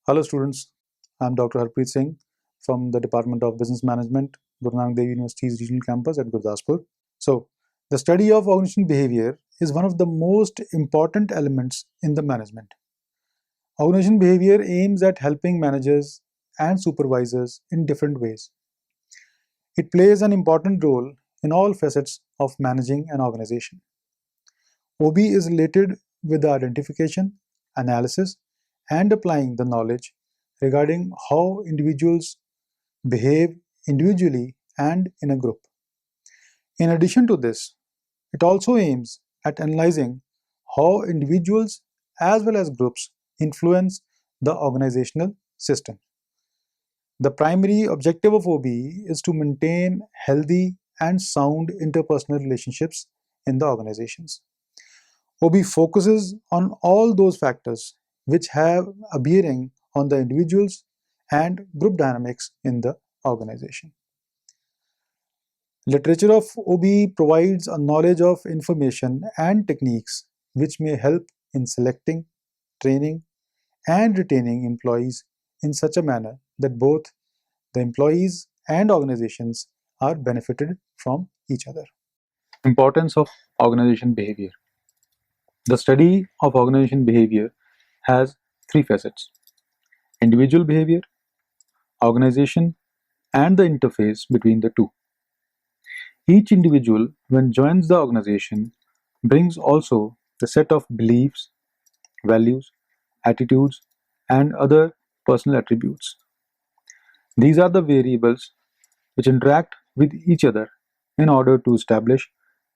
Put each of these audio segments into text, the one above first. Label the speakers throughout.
Speaker 1: Hello students, I'm Dr. Harpreet Singh from the Department of Business Management, Guru Nanak Dev University's regional campus at Gurdaspur. So, the study of organizational behavior is one of the most important elements in the management. Organizational behavior aims at helping managers and supervisors in different ways. It plays an important role in all facets of managing an organization. OB is related with the identification, analysis, and applying the knowledge regarding how individuals behave individually and in a group. In addition to this, it also aims at analyzing how individuals as well as groups influence the organizational system. The primary objective of OB is to maintain healthy and sound interpersonal relationships in the organizations. OB focuses on all those factors which have a bearing on the individuals and group dynamics in the organization. Literature of OB provides a knowledge of information and techniques which may help in selecting, training, and retaining employees in such a manner that both the employees and organizations are benefited from each other. Importance of organization behavior. The study of organization behavior has three facets: individual behavior, organization, and the interface between the two. Each individual, when joins the organization, brings also the set of beliefs, values, attitudes, and other personal attributes. These are the variables which interact with each other in order to establish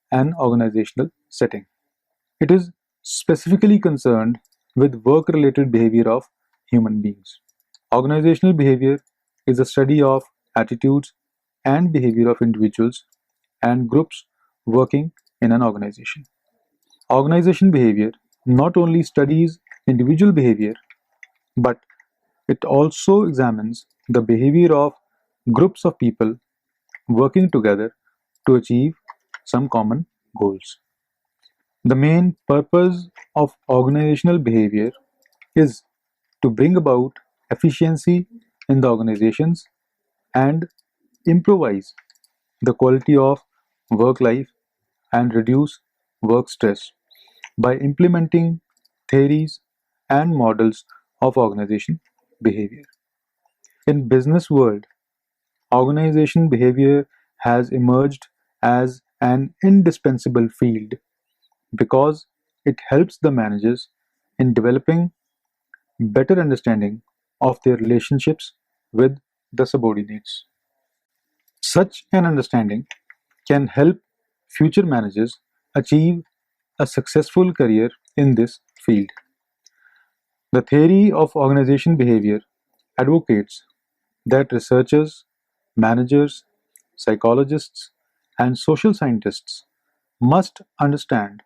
Speaker 1: an organizational setting. It is specifically concerned with work related behavior of human beings. Organizational behavior is the study of attitudes and behavior of individuals and groups working in an organization. Organization behavior not only studies individual behavior, but it also examines the behavior of groups of people working together to achieve some common goals. The main purpose of organizational behavior is to bring about efficiency in the organizations and improvise the quality of work life and reduce work stress by implementing theories and models of organization behavior. In business world, organization behavior has emerged as an indispensable field because it helps the managers in developing better understanding of their relationships with the subordinates. Such an understanding can help future managers achieve a successful career in this field. The theory of organization behavior advocates that researchers, managers, psychologists, and social scientists must understand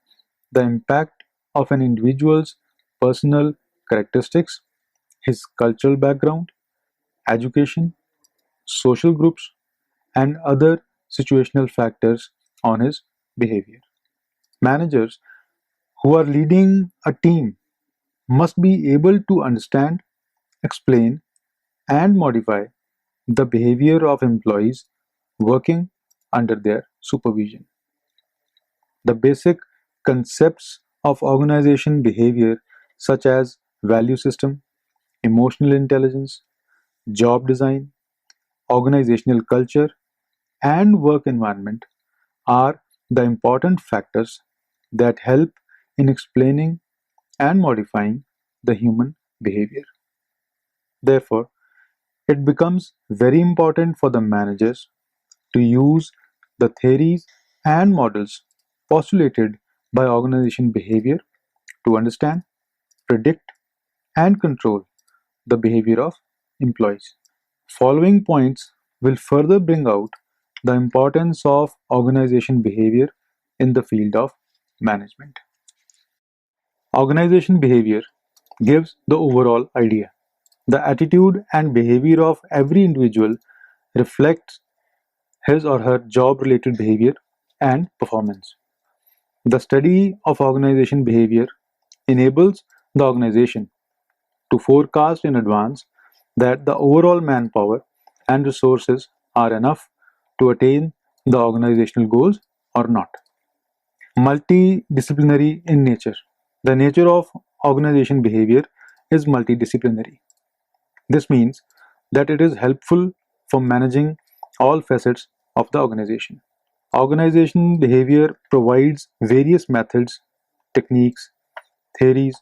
Speaker 1: the impact of an individual's personal characteristics, his cultural background, education, social groups, and other situational factors on his behavior. Managers who are leading a team must be able to understand, explain, and modify the behavior of employees working under their supervision. The basic concepts of organization behavior, such as value system, emotional intelligence, job design, organizational culture, and work environment, are the important factors that help in explaining and modifying the human behavior. Therefore, it becomes very important for the managers to use the theories and models postulated by organization behavior to understand, predict, and control the behavior of employees. Following points will further bring out the importance of organization behavior in the field of management. Organization behavior gives the overall idea. The attitude and behavior of every individual reflects his or her job related behavior and performance. The study of organization behavior enables the organization to forecast in advance that the overall manpower and resources are enough to attain the organizational goals or not. Multidisciplinary in nature. The nature of organization behavior is multidisciplinary. This means that it is helpful for managing all facets of the organization. Organization behavior provides various methods, techniques, theories,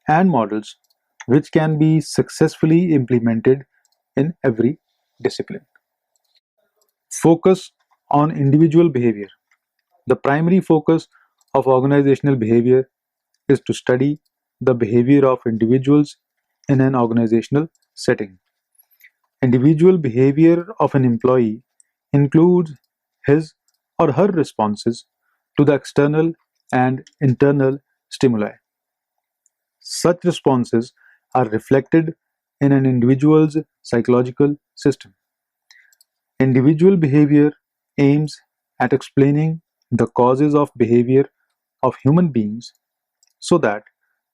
Speaker 1: and models which can be successfully implemented in every discipline. Focus on individual behavior. The primary focus of organizational behavior is to study the behavior of individuals in an organizational setting. Individual behavior of an employee includes his or her responses to the external and internal stimuli. Such responses are reflected in an individual's psychological system. Individual behavior aims at explaining the causes of behavior of human beings so that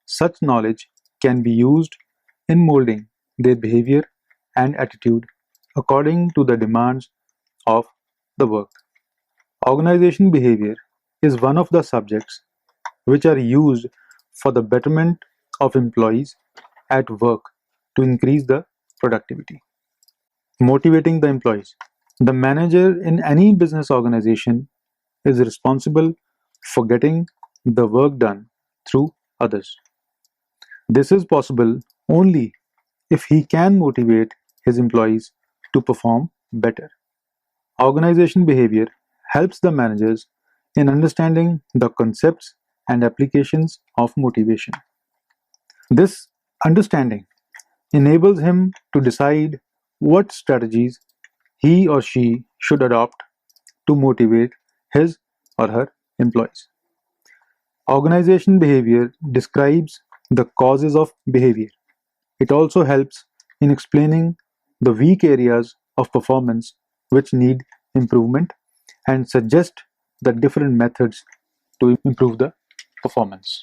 Speaker 1: such knowledge can be used in molding their behavior and attitude according to the demands of the work. Organization behavior is one of the subjects which are used for the betterment of employees at work to increase the productivity. Motivating the employees. The manager in any business organization is responsible for getting the work done through others. This is possible only if he can motivate his employees to perform better. Organization behavior helps the managers in understanding the concepts and applications of motivation. This understanding enables him to decide what strategies he or she should adopt to motivate his or her employees. Organization behavior describes the causes of behavior. It also helps in explaining the weak areas of performance which need improvement and suggest the different methods to improve the performance.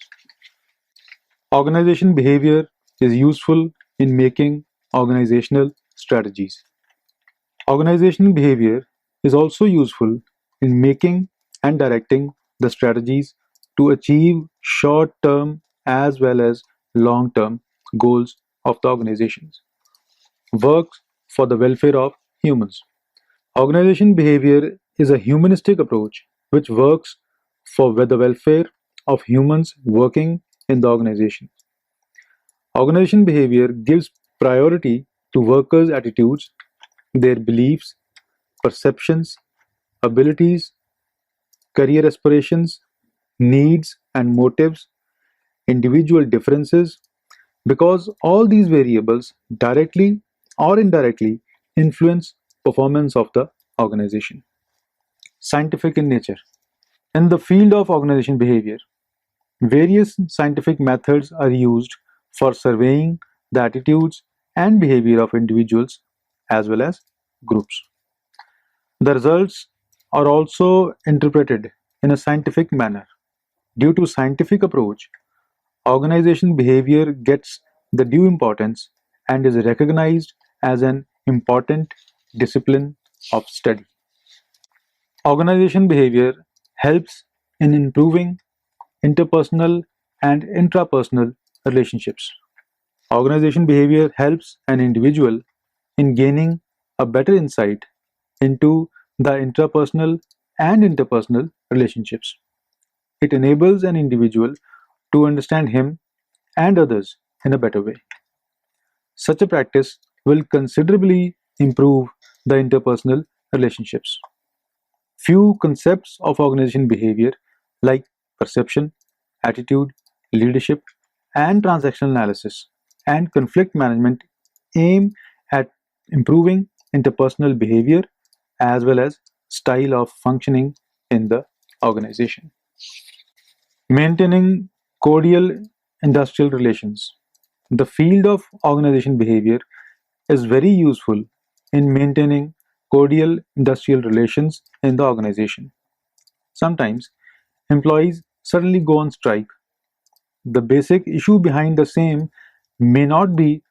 Speaker 1: Organization behavior is useful in making organizational strategies. Organizational behavior is also useful in making and directing the strategies to achieve short term as well as long term goals of the organizations. Works for the welfare of humans. Organization behavior is a humanistic approach which works for the welfare of humans working in the organization. Organization behavior gives priority to workers' attitudes, their beliefs, perceptions, abilities, career aspirations, needs, and motives, individual differences, because all these variables directly or indirectly influence performance of the organization. Scientific in nature. In the field of organization behavior, various scientific methods are used for surveying the attitudes and behavior of individuals as well as groups. The results are also interpreted in a scientific manner. Due to scientific approach, organization behavior gets the due importance and is recognized as an important discipline of study. Organization behavior helps in improving interpersonal and intrapersonal relationships. Organization behavior helps an individual in gaining a better insight into the intrapersonal and interpersonal relationships. It enables an individual to understand him and others in a better way. Such a practice will considerably improve the interpersonal relationships. Few concepts of organization behavior like perception, attitude, leadership, and transactional analysis and conflict management aim at improving interpersonal behavior as well as style of functioning in the organization. Maintaining cordial industrial relations. The field of organization behavior is very useful in maintaining cordial industrial relations in the organization. Sometimes employees suddenly go on strike. The basic issue behind the same may not be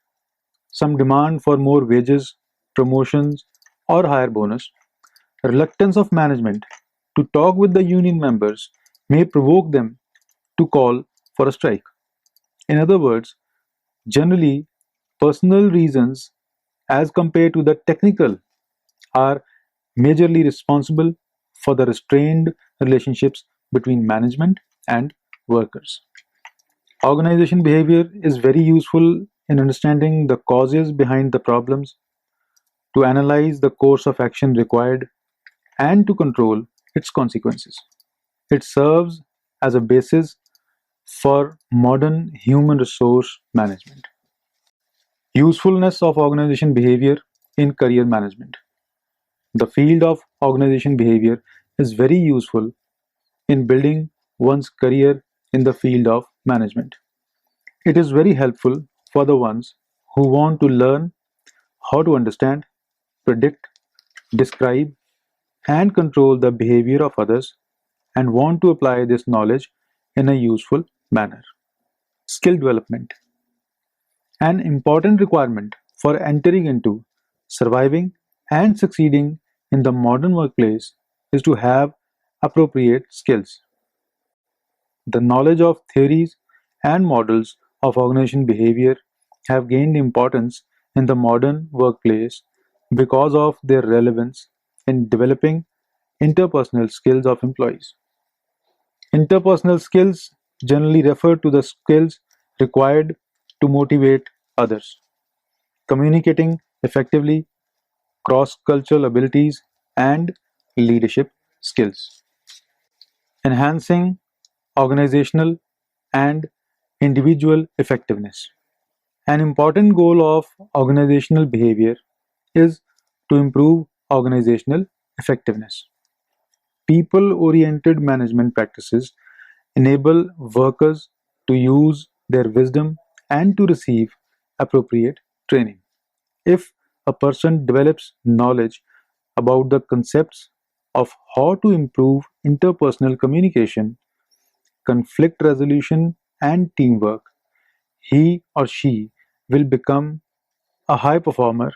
Speaker 1: some demand for more wages, promotions, or higher bonus. Reluctance of management to talk with the union members may provoke them to call for a strike. In other words, generally, personal reasons as compared to the technical are majorly responsible for the restrained relationships between management and workers. Organization behavior is very useful in understanding the causes behind the problems, to analyze the course of action required, and to control its consequences. It serves as a basis for modern human resource management. Usefulness of organization behavior in career management. The field of organization behavior is very useful in building one's career in the field of management. It is very helpful for the ones who want to learn how to understand, predict, describe, and control the behavior of others and want to apply this knowledge in a useful manner. Skill development. An important requirement for entering into, surviving, and succeeding in the modern workplace is to have appropriate skills. The knowledge of theories and models of organization behavior have gained importance in the modern workplace because of their relevance in developing interpersonal skills of employees. Interpersonal skills generally refer to the skills required to motivate others, communicating effectively, cross cultural abilities, and leadership skills. Enhancing organizational and individual effectiveness. An important goal of organizational behavior is to improve organizational effectiveness. People oriented management practices enable workers to use their wisdom and to receive appropriate training. If a person develops knowledge about the concepts of how to improve interpersonal communication, conflict resolution, and teamwork, he or she will become a high performer,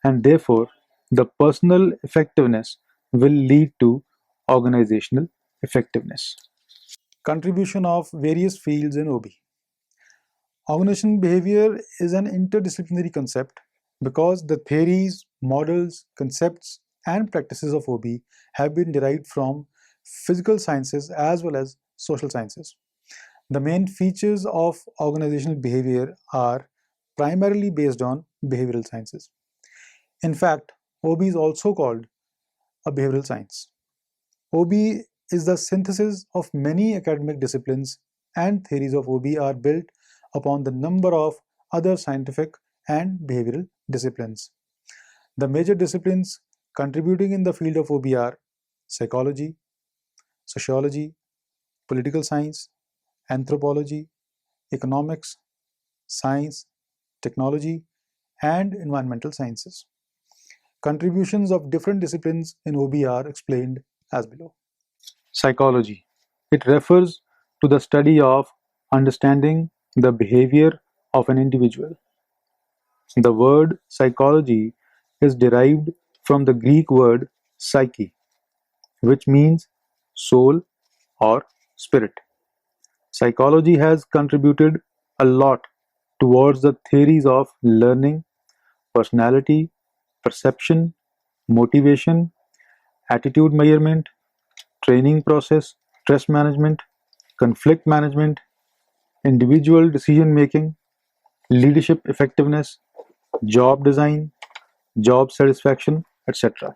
Speaker 1: and therefore the personal effectiveness will lead to organizational effectiveness. Contribution of various fields in OB. Organizational behavior is an interdisciplinary concept because the theories, models, concepts, and practices of OB have been derived from physical sciences as well as social sciences. The main features of organizational behavior are primarily based on behavioral sciences. In fact, OB is also called a behavioral science. OB is the synthesis of many academic disciplines, and theories of OB are built upon the number of other scientific and behavioral disciplines. The major disciplines contributing in the field of OB are psychology, sociology, political science, anthropology, economics, science, technology, and environmental sciences. Contributions of different disciplines in OB are explained as below. Psychology. It refers to the study of understanding the behavior of an individual. The word psychology is derived from the Greek word psyche, which means soul or spirit. Psychology has contributed a lot towards the theories of learning, personality, perception, motivation, attitude measurement, training process, stress management, conflict management, individual decision making, leadership effectiveness, job design, job satisfaction, etc.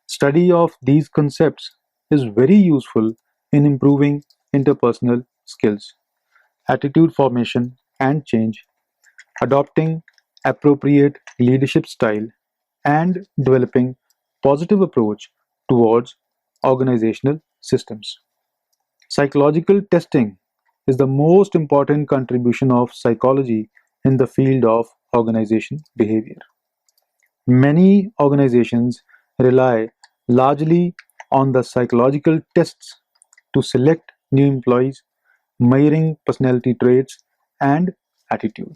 Speaker 1: Study of these concepts is very useful in improving interpersonal skills, attitude formation and change, adopting appropriate leadership style, and developing positive approach towards organizational systems. Psychological testing is the most important contribution of psychology in the field of organization behavior. Many organizations rely largely on the psychological tests to select new employees, measuring personality traits and attitude.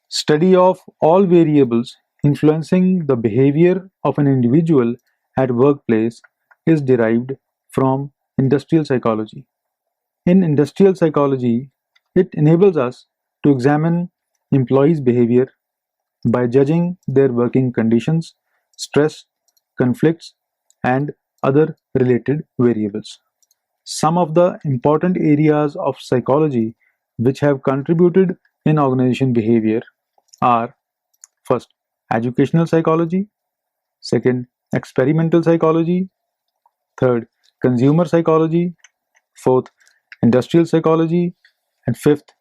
Speaker 1: Study of all variables influencing the behavior of an individual at workplace is derived from industrial psychology. In industrial psychology, it enables us to examine employees' behavior by judging their working conditions, stress, conflicts, and other related variables. Some of the important areas of psychology which have contributed in organization behavior are: first, educational psychology; second, experimental psychology; third, consumer psychology; fourth, industrial psychology; and fifth,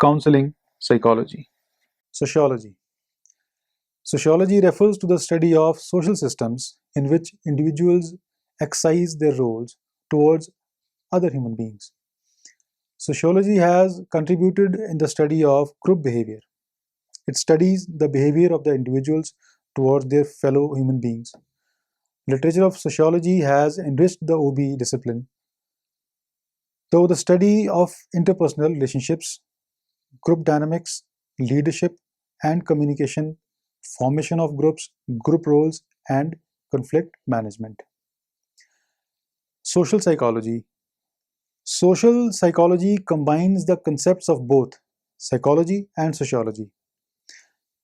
Speaker 1: counseling psychology. Sociology. Sociology refers to the study of social systems in which individuals exercise their roles towards other human beings. Sociology has contributed in the study of group behavior. It studies the behavior of the individuals towards their fellow human beings. Literature of sociology has enriched the OB discipline, though the study of interpersonal relationships, group dynamics, leadership and communication, formation of groups, group roles, and conflict management. Social psychology. Social psychology combines the concepts of both psychology and sociology.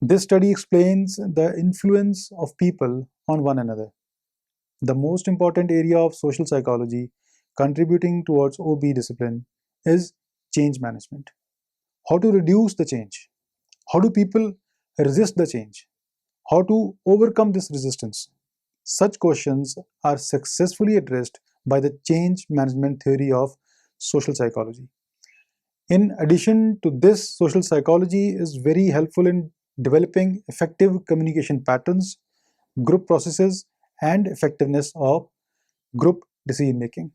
Speaker 1: This study explains the influence of people on one another. The most important area of social psychology contributing towards OB discipline is change management. How to reduce the change? How do people resist the change? How to overcome this resistance? Such questions are successfully addressed by the change management theory of social psychology. In addition to this, social psychology is very helpful in developing effective communication patterns, group processes, and effectiveness of group decision making.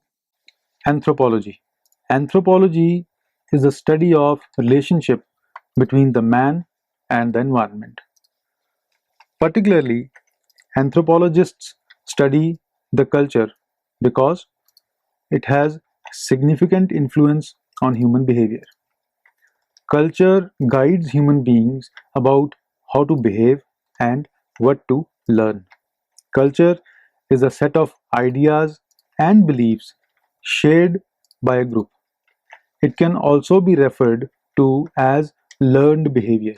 Speaker 1: Anthropology. Anthropology is the study of relationship between the man and the environment. Particularly, anthropologists study the culture because it has significant influence on human behavior. Culture guides human beings about how to behave and what to learn. Culture is a set of ideas and beliefs shared by a group. It can also be referred to as learned behavior.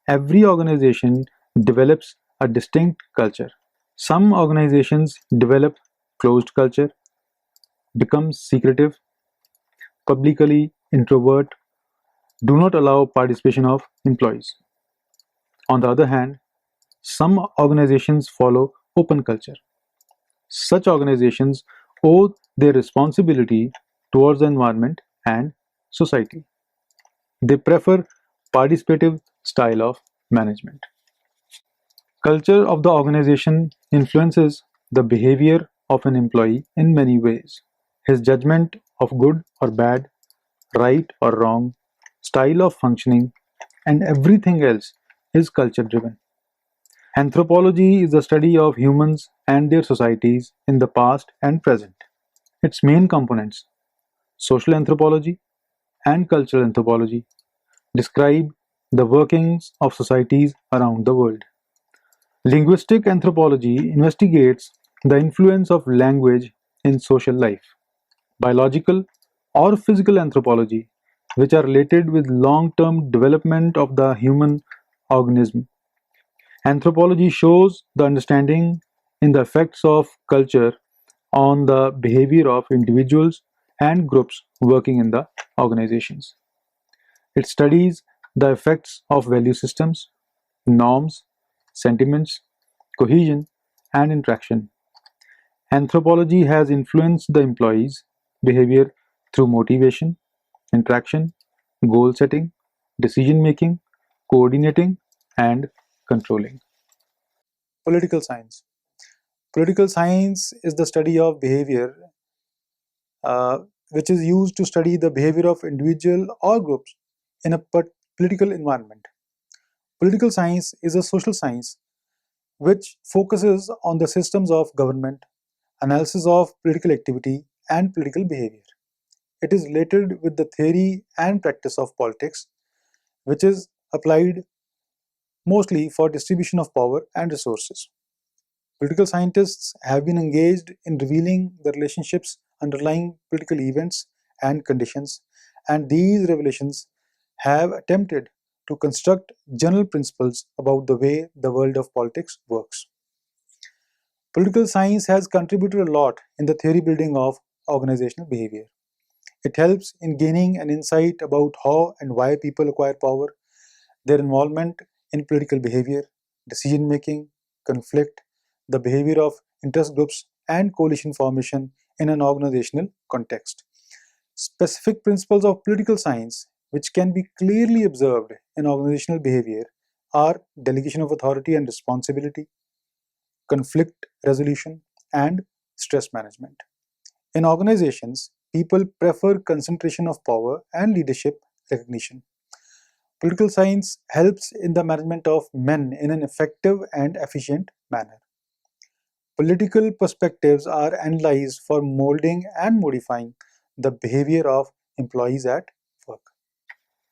Speaker 1: Every organization develops a distinct culture. Some organizations develop closed culture, become secretive, publicly introvert, do not allow participation of employees. On the other hand, some organizations follow open culture. Such organizations owe their responsibility towards the environment and society. They prefer participative style of management. Culture of the organization influences the behavior of an employee in many ways. His judgment of good or bad, right or wrong, style of functioning, and everything else is culture driven. Anthropology is the study of humans and their societies in the past and present. Its main components, social anthropology and cultural anthropology, describe the workings of societies around the world. Linguistic anthropology investigates the influence of language in social life. Biological or physical anthropology, which are related with long-term development of the human organism. Anthropology shows the understanding in the effects of culture on the behavior of individuals and groups working in the organizations. It studies the effects of value systems, norms, sentiments, cohesion, and interaction. Anthropology has influenced the employees' behavior through motivation, interaction, goal setting, decision making, coordinating, and controlling. Political science. Political science is the study of behavior uh, which is used to study the behavior of individual or groups in a political environment. Political science is a social science which focuses on the systems of government, analysis of political activity, and political behavior. It is related with the theory and practice of politics which is applied mostly for distribution of power and resources. Political scientists have been engaged in revealing the relationships underlying political events and conditions, and these revelations have attempted to construct general principles about the way the world of politics works. Political science has contributed a lot in the theory building of organizational behavior. It helps in gaining an insight about how and why people acquire power, their involvement in political behavior, decision making, conflict, the behavior of interest groups, and coalition formation in an organizational context. Specific principles of political science, which can be clearly observed in organizational behavior, are delegation of authority and responsibility, conflict resolution, and stress management. In organizations, people prefer concentration of power and leadership recognition. Political science helps in the management of men in an effective and efficient manner. Political perspectives are analyzed for molding and modifying the behavior of employees at work.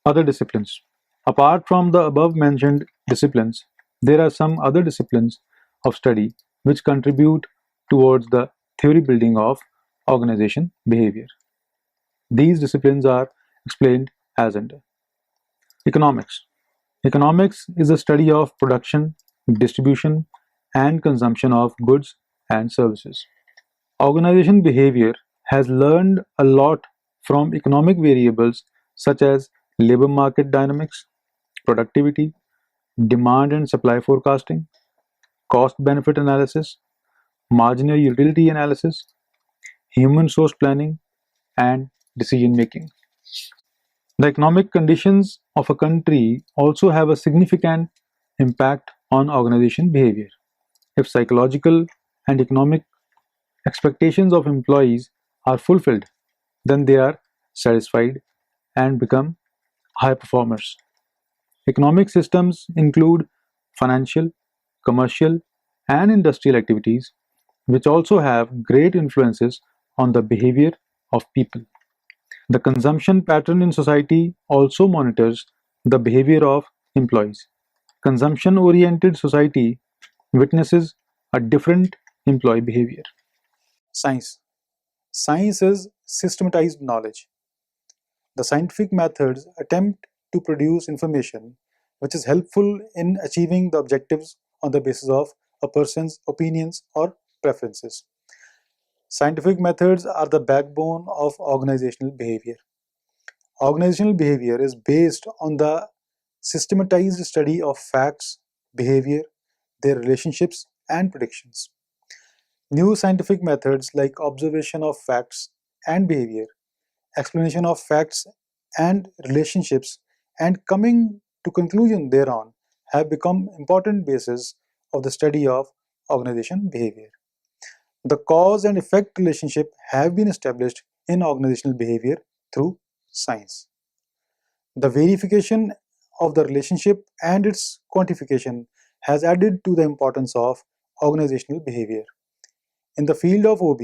Speaker 1: Other disciplines. Apart from the above mentioned disciplines, there are some other disciplines of study which contribute towards the theory building of organization behavior. These disciplines are explained as under economics. Economics is the study of production, distribution, and consumption of goods and services. Organization behavior has learned a lot from economic variables such as labor market dynamics, productivity, demand and supply forecasting, cost benefit analysis, marginal utility analysis, human resource planning, and decision making. The economic conditions of a country also have a significant impact on organization behavior. If psychological and economic expectations of employees are fulfilled, then they are satisfied and become high performers. Economic systems include financial, commercial, and industrial activities, which also have great influences on the behavior of people. The consumption pattern in society also monitors the behavior of employees. Consumption oriented society witnesses a different employee behavior. Science. Science is systematized knowledge. The scientific methods attempt to produce information which is helpful in achieving the objectives on the basis of a person's opinions or preferences. Scientific methods are the backbone of organizational behavior. Organizational behavior is based on the systematized study of facts, behavior, their relationships, and predictions. New scientific methods like observation of facts and behavior, explanation of facts and relationships, and coming to conclusion thereon have become important bases of the study of organization behavior. The cause and effect relationship have been established in organizational behavior through science. The verification of the relationship and its quantification has added to the importance of organizational behavior. In the field of OB,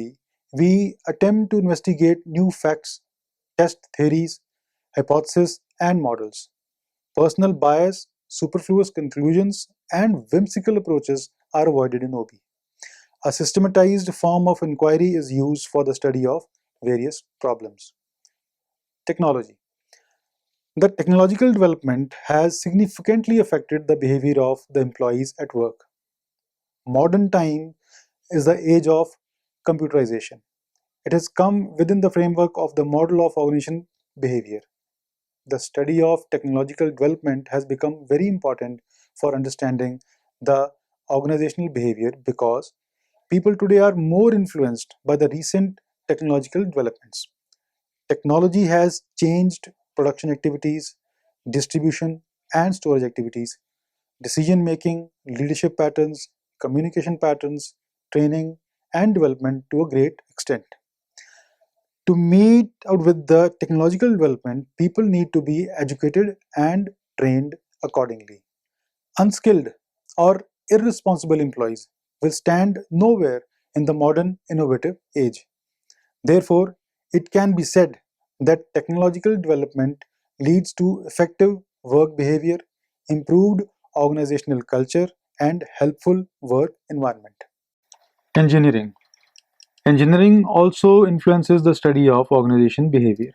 Speaker 1: we attempt to investigate new facts, test theories, hypotheses, and models. Personal bias, superfluous conclusions, and whimsical approaches are avoided in OB. A systematized form of inquiry is used for the study of various problems. Technology. The technological development has significantly affected the behavior of the employees at work. Modern time is the age of computerization. It has come within the framework of the model of organization behavior. The study of technological development has become very important for understanding the organizational behavior because people today are more influenced by the recent technological developments. Technology has changed production activities, distribution and storage activities, decision making, leadership patterns, communication patterns, training, and development to a great extent. To meet out with the technological development, people need to be educated and trained accordingly. Unskilled or irresponsible employees will stand nowhere in the modern innovative age. Therefore, it can be said that technological development leads to effective work behavior, improved organizational culture, and helpful work environment. Engineering. Engineering also influences the study of organization behavior.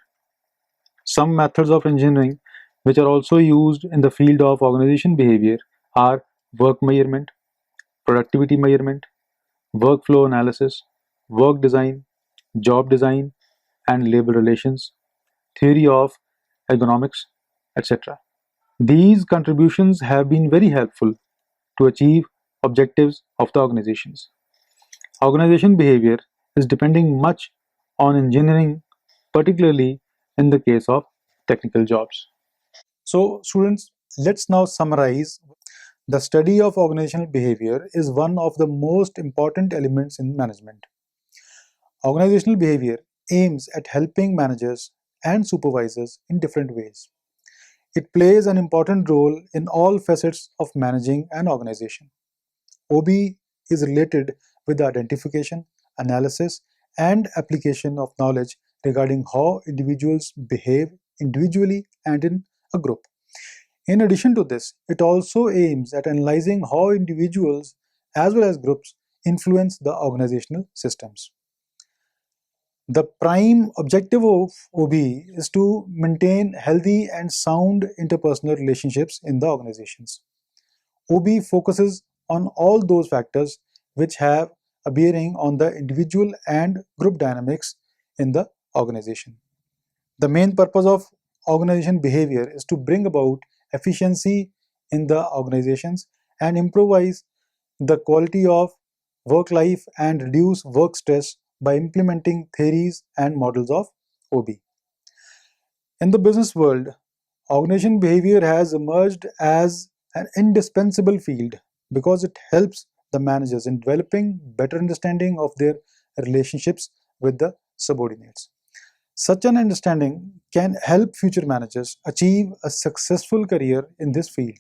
Speaker 1: Some methods of engineering which are also used in the field of organization behavior are work measurement, productivity measurement, workflow analysis, work design, job design, and labor relations, theory of ergonomics, etc. These contributions have been very helpful to achieve objectives of the organizations. Organization behavior is depending much on engineering, particularly in the case of technical jobs. So, students, let's now summarize. The study of organizational behavior is one of the most important elements in management. Organizational behavior aims at helping managers and supervisors in different ways. It plays an important role in all facets of managing an organization. OB is related with the identification, analysis, and application of knowledge regarding how individuals behave individually and in a group. In addition to this, it also aims at analyzing how individuals as well as groups influence the organizational systems. The prime objective of OB is to maintain healthy and sound interpersonal relationships in the organizations. OB focuses on all those factors which have a bearing on the individual and group dynamics in the organization. The main purpose of organization behavior is to bring about efficiency in the organizations and improvise the quality of work life and reduce work stress by implementing theories and models of OB. In the business world, organization behavior has emerged as an indispensable field because it helps the managers in developing better understanding of their relationships with the subordinates. Such an understanding can help future managers achieve a successful career in this field.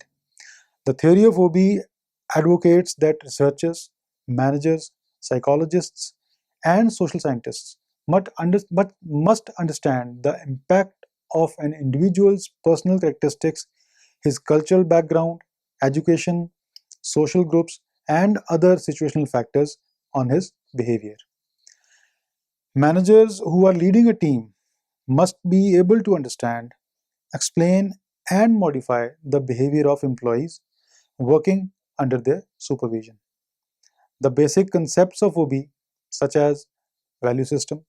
Speaker 1: The theory of OB advocates that researchers, managers, psychologists, and social scientists must understand the impact of an individual's personal characteristics, his cultural background, education, social groups, and other situational factors on his behavior. Managers who are leading a team must be able to understand, explain, and modify the behavior of employees working under their supervision. The basic concepts of OB, such as value system,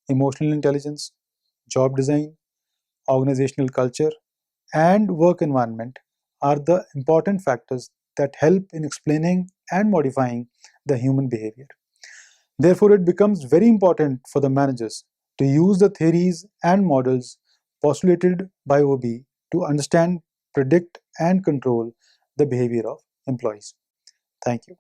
Speaker 1: emotional intelligence, job design, organizational culture, and work environment, are the important factors that help in explaining and modifying the human behavior. Therefore, it becomes very important for the managers to use the theories and models postulated by OB to understand, predict, and control the behavior of employees. Thank you.